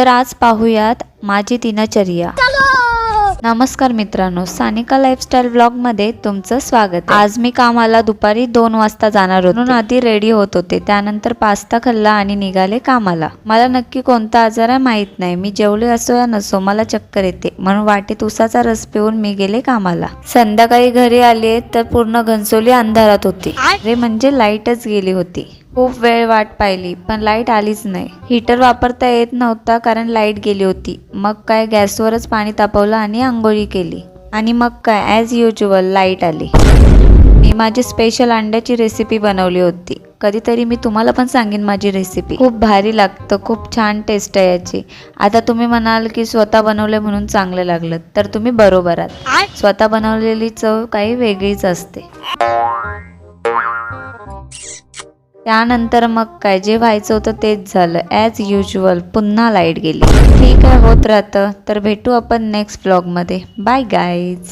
तर आज पाहूयात माझी दिनचर्या। नमस्कार मित्रांनो, सानिका लाईफस्टाईल व्लॉग मध्ये तुमचं स्वागत आहे। आज मी कामाला दुपारी 2 वाजता जाणार होते, म्हणून आधी रेडी होत होते। त्यानंतर पास्ता खाल्ला आणि निघाले कामाला। मला नक्की कोणता आजार आहे माहित नाही, मी जेवले असो या नसो मला चक्कर येते, म्हणून वाटेत उसाचा रस पिऊन मी गेले कामाला। संध्याकाळी घरी आले तर पूर्ण घनसोली अंधारात होती, अरे म्हणजे लाईटच गेली होती। खूप वेळ वाट पाहिली पण लाईट आलीच नाही। हीटर वापरता येत नव्हता कारण लाईट गेली होती। मग काय गॅसवरच पाणी तापवलं आणि आंघोळी केली आणि मग काय ॲज युजुअल लाईट आली। मी माझी स्पेशल अंड्याची रेसिपी बनवली होती, कधीतरी मी तुम्हाला पण सांगेन माझी रेसिपी। खूप भारी लागतं, खूप छान टेस्ट आहे याची। आता तुम्ही म्हणाल की स्वतः बनवले म्हणून चांगलं लागलं, तर तुम्ही बरोबर आहात। स्वतः बनवलेली चव काही वेगळीच असते। त्यानंतर मग काय जे व्हायचं होतं तेच झालं, ॲज युजुअल पुन्हा लाईट गेली। ठीक आहे, होत राहतं। तर भेटू आपण नेक्स्ट व्लॉगमध्ये। Bye guys.